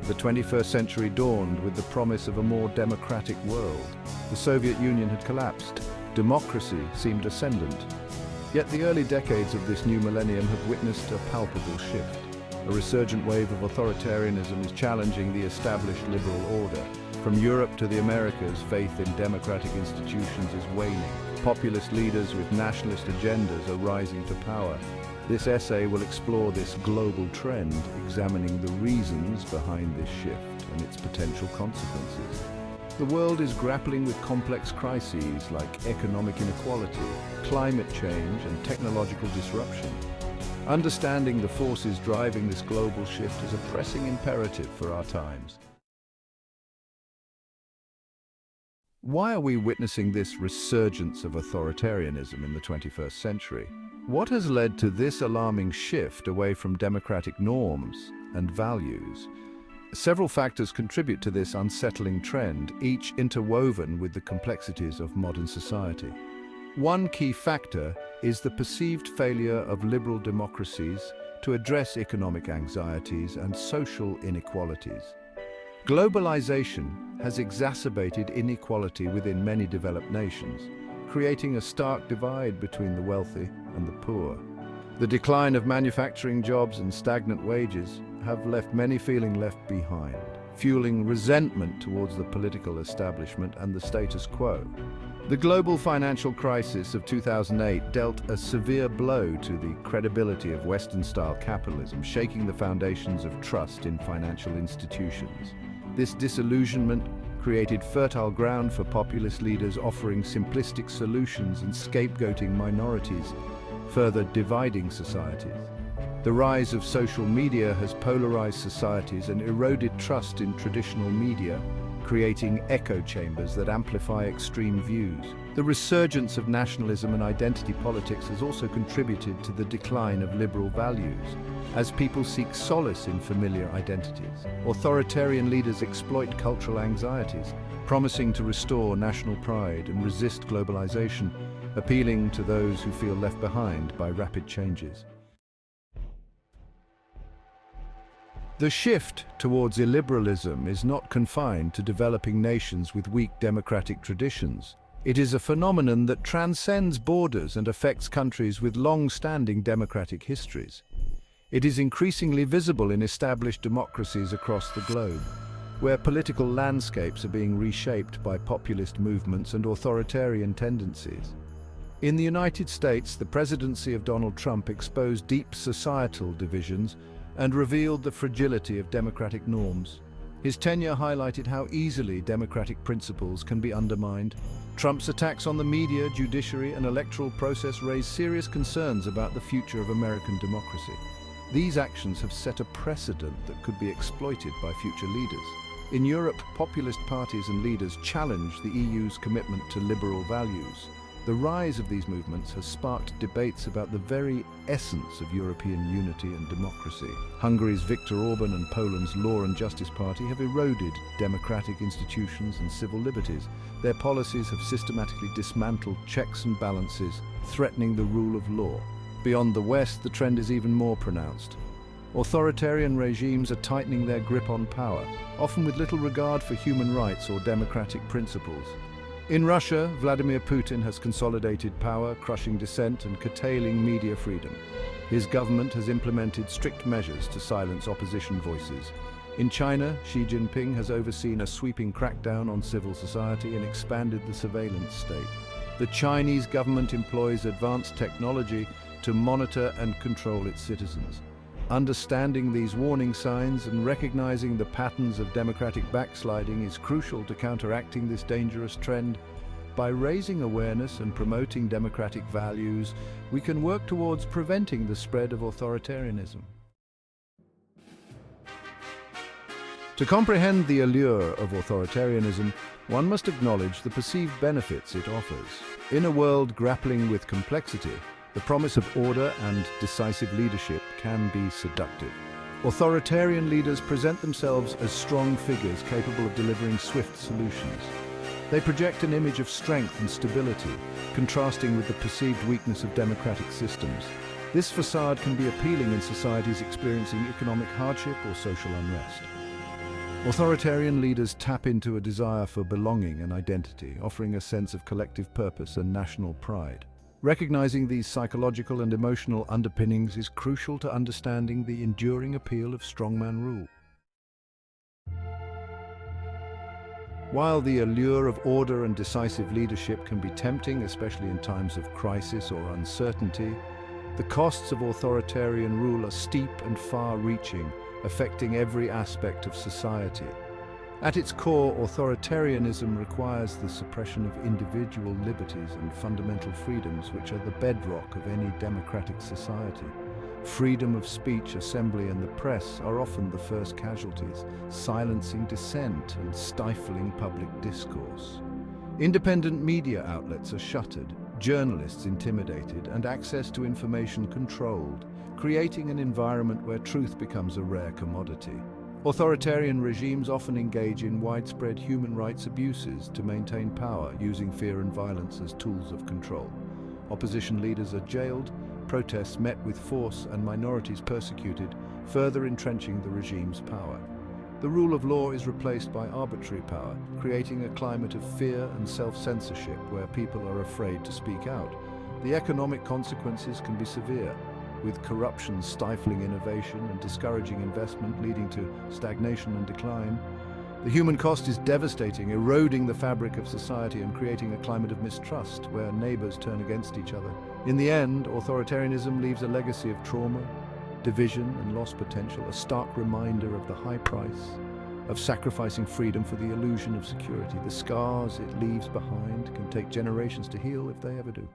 The 21st century dawned with the promise of a more democratic world. The Soviet Union had collapsed. Democracy seemed ascendant. Yet the early decades of this new millennium have witnessed a palpable shift. A resurgent wave of authoritarianism is challenging the established liberal order. From Europe to the Americas, faith in democratic institutions is waning. Populist leaders with nationalist agendas are rising to power. This essay will explore this global trend, examining the reasons behind this shift and its potential consequences. The world is grappling with complex crises like economic inequality, climate change, and technological disruption. Understanding the forces driving this global shift is a pressing imperative for our times. Why are we witnessing this resurgence of authoritarianism in the 21st century? What has led to this alarming shift away from democratic norms and values? Several factors contribute to this unsettling trend, each interwoven with the complexities of modern society. One key factor is the perceived failure of liberal democracies to address economic anxieties and social inequalities. Globalization has exacerbated inequality within many developed nations, creating a stark divide between the wealthy and the poor. The decline of manufacturing jobs and stagnant wages have left many feeling left behind, fueling resentment towards the political establishment and the status quo. The global financial crisis of 2008 dealt a severe blow to the credibility of Western-style capitalism, shaking the foundations of trust in financial institutions. This disillusionment created fertile ground for populist leaders offering simplistic solutions and scapegoating minorities, further dividing societies. The rise of social media has polarized societies and eroded trust in traditional media, creating echo chambers that amplify extreme views. The resurgence of nationalism and identity politics has also contributed to the decline of liberal values, as people seek solace in familiar identities. Authoritarian leaders exploit cultural anxieties, promising to restore national pride and resist globalization, appealing to those who feel left behind by rapid changes. The shift towards illiberalism is not confined to developing nations with weak democratic traditions. It is a phenomenon that transcends borders and affects countries with long-standing democratic histories. It is increasingly visible in established democracies across the globe, where political landscapes are being reshaped by populist movements and authoritarian tendencies. In the United States, the presidency of Donald Trump exposed deep societal divisions and revealed the fragility of democratic norms. His tenure highlighted how easily democratic principles can be undermined. Trump's attacks on the media, judiciary, and electoral process raised serious concerns about the future of American democracy. These actions have set a precedent that could be exploited by future leaders. In Europe, populist parties and leaders challenged the EU's commitment to liberal values. The rise of these movements has sparked debates about the very essence of European unity and democracy. Hungary's Viktor Orban and Poland's Law and Justice Party have eroded democratic institutions and civil liberties. Their policies have systematically dismantled checks and balances, threatening the rule of law. Beyond the West, the trend is even more pronounced. Authoritarian regimes are tightening their grip on power, often with little regard for human rights or democratic principles. In Russia, Vladimir Putin has consolidated power, crushing dissent and curtailing media freedom. His government has implemented strict measures to silence opposition voices. In China, Xi Jinping has overseen a sweeping crackdown on civil society and expanded the surveillance state. The Chinese government employs advanced technology to monitor and control its citizens. Understanding these warning signs and recognizing the patterns of democratic backsliding is crucial to counteracting this dangerous trend. By raising awareness and promoting democratic values, we can work towards preventing the spread of authoritarianism. To comprehend the allure of authoritarianism, one must acknowledge the perceived benefits it offers. In a world grappling with complexity, the promise of order and decisive leadership can be seductive. Authoritarian leaders present themselves as strong figures capable of delivering swift solutions. They project an image of strength and stability, contrasting with the perceived weakness of democratic systems. This facade can be appealing in societies experiencing economic hardship or social unrest. Authoritarian leaders tap into a desire for belonging and identity, offering a sense of collective purpose and national pride. Recognizing these psychological and emotional underpinnings is crucial to understanding the enduring appeal of strongman rule. While the allure of order and decisive leadership can be tempting, especially in times of crisis or uncertainty, the costs of authoritarian rule are steep and far-reaching, affecting every aspect of society. At its core, authoritarianism requires the suppression of individual liberties and fundamental freedoms, which are the bedrock of any democratic society. Freedom of speech, assembly, and the press are often the first casualties, silencing dissent and stifling public discourse. Independent media outlets are shuttered, journalists intimidated, and access to information controlled, creating an environment where truth becomes a rare commodity. Authoritarian regimes often engage in widespread human rights abuses to maintain power, using fear and violence as tools of control. Opposition leaders are jailed, protests met with force, and minorities persecuted, further entrenching the regime's power. The rule of law is replaced by arbitrary power, creating a climate of fear and self-censorship where people are afraid to speak out. The economic consequences can be severe, with corruption stifling innovation and discouraging investment, leading to stagnation and decline. The human cost is devastating, eroding the fabric of society and creating a climate of mistrust where neighbors turn against each other. In the end, authoritarianism leaves a legacy of trauma, division, and lost potential, a stark reminder of the high price of sacrificing freedom for the illusion of security. The scars it leaves behind can take generations to heal if they ever do.